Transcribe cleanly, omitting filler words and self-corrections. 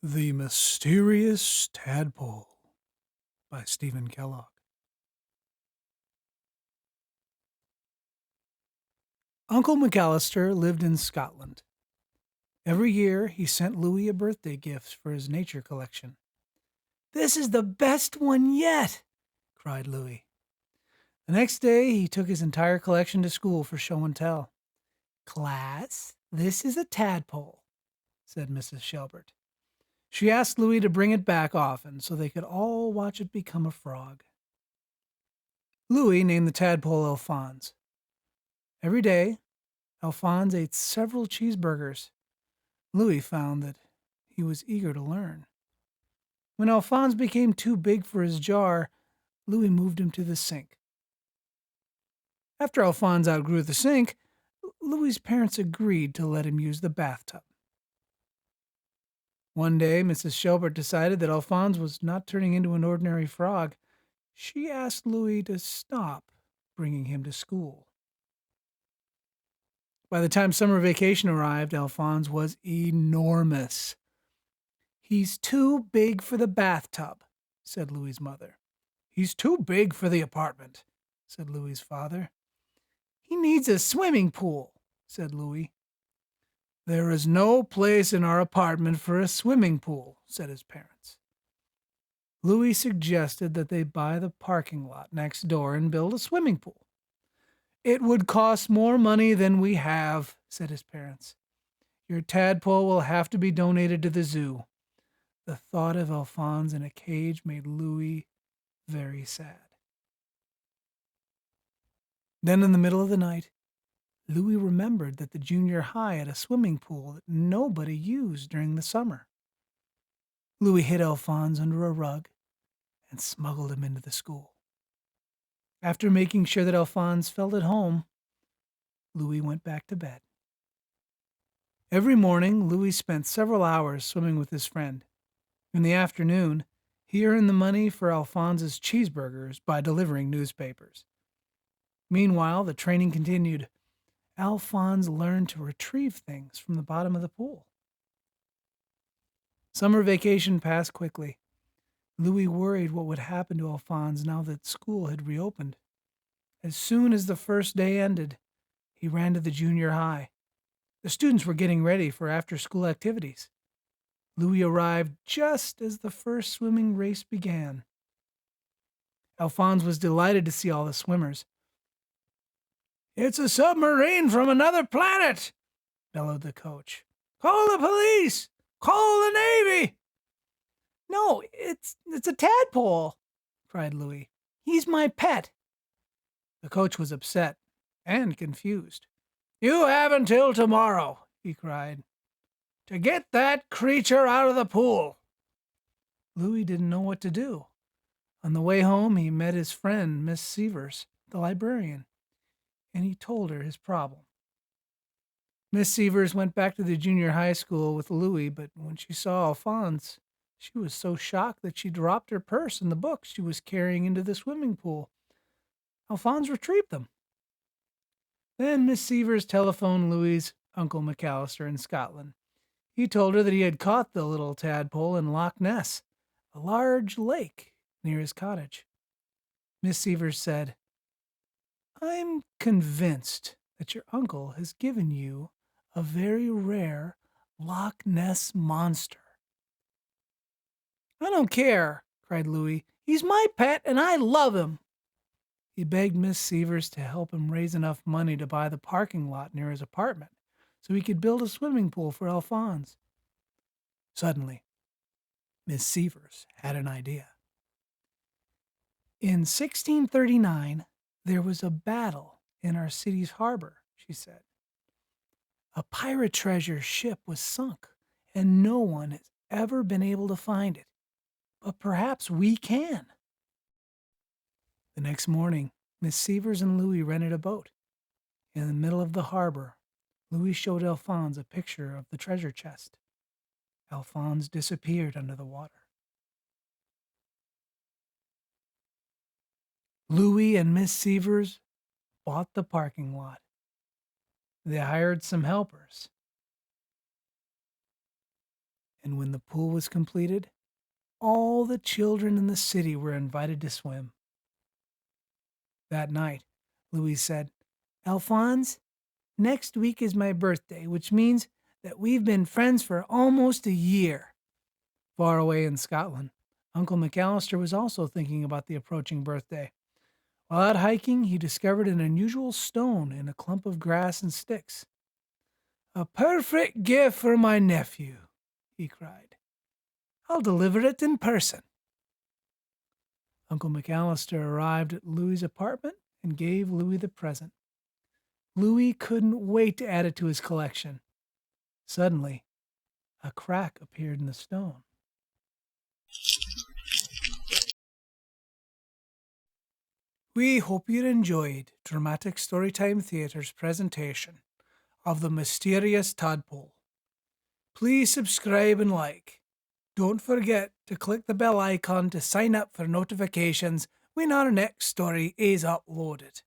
The Mysterious Tadpole by Stephen Kellogg. Uncle McAllister lived in Scotland. Every year, he sent Louis a birthday gift for his nature collection. "This is the best one yet!" cried Louis. The next day, he took his entire collection to school for show and tell. "Class, this is a tadpole," said Mrs. Shelbert. She asked Louis to bring it back often so they could all watch it become a frog. Louis named the tadpole Alphonse. Every day, Alphonse ate several cheeseburgers. Louis found that he was eager to learn. When Alphonse became too big for his jar, Louis moved him to the sink. After Alphonse outgrew the sink, Louis's parents agreed to let him use the bathtub. One day, Mrs. Shelbert decided that Alphonse was not turning into an ordinary frog. She asked Louis to stop bringing him to school. By the time summer vacation arrived, Alphonse was enormous. "He's too big for the bathtub," said Louis's mother. "He's too big for the apartment," said Louis's father. "He needs a swimming pool," said Louis. "There is no place in our apartment for a swimming pool," said his parents. Louis suggested that they buy the parking lot next door and build a swimming pool. "It would cost more money than we have," said his parents. "Your tadpole will have to be donated to the zoo." The thought of Alphonse in a cage made Louis very sad. Then in the middle of the night, Louis remembered that the junior high had a swimming pool that nobody used during the summer. Louis hid Alphonse under a rug and smuggled him into the school. After making sure that Alphonse felt at home, Louis went back to bed. Every morning, Louis spent several hours swimming with his friend. In the afternoon, he earned the money for Alphonse's cheeseburgers by delivering newspapers. Meanwhile, the training continued. Alphonse learned to retrieve things from the bottom of the pool. Summer vacation passed quickly. Louis worried what would happen to Alphonse now that school had reopened. As soon as the first day ended, he ran to the junior high. The students were getting ready for after-school activities. Louis arrived just as the first swimming race began. Alphonse was delighted to see all the swimmers. "It's a submarine from another planet," bellowed the coach. "Call the police! Call the Navy!" "No, it's a tadpole," cried Louis. "He's my pet." The coach was upset and confused. "You have until tomorrow," he cried, "to get that creature out of the pool." Louis didn't know what to do. On the way home, he met his friend, Miss Severs, the librarian, and he told her his problem. Miss Severs went back to the junior high school with Louis, but when she saw Alphonse, she was so shocked that she dropped her purse and the books she was carrying into the swimming pool. Alphonse retrieved them. Then Miss Severs telephoned Louis's Uncle McAllister in Scotland. He told her that he had caught the little tadpole in Loch Ness, a large lake near his cottage. Miss Severs said, "I'm convinced that your uncle has given you a very rare Loch Ness monster." "I don't care," cried Louis. "He's my pet and I love him." He begged Miss Severs to help him raise enough money to buy the parking lot near his apartment so he could build a swimming pool for Alphonse. Suddenly, Miss Severs had an idea. "In 1639, there was a battle in our city's harbor," she said. "A pirate treasure ship was sunk, and no one has ever been able to find it. But perhaps we can." The next morning, Miss Severs and Louis rented a boat. In the middle of the harbor, Louis showed Alphonse a picture of the treasure chest. Alphonse disappeared under the water. Louis and Miss Severs bought the parking lot. They hired some helpers and when the pool was completed, all the children in the city were invited to swim. That night, Louise said, Alphonse, next week is my birthday, which means that we've been friends for almost a year. Far away in Scotland, Uncle McAllister was also thinking about the approaching birthday. While out hiking, he discovered an unusual stone in a clump of grass and sticks. A perfect gift for my nephew, he cried. I'll deliver it in person. Uncle McAllister arrived at Louis's apartment and gave Louis the present. Louis couldn't wait to add it to his collection. Suddenly, a crack appeared in the stone. We hope you enjoyed Dramatic Storytime Theatre's presentation of The Mysterious Tadpole. Please subscribe and like. Don't forget to click the bell icon to sign up for notifications when our next story is uploaded.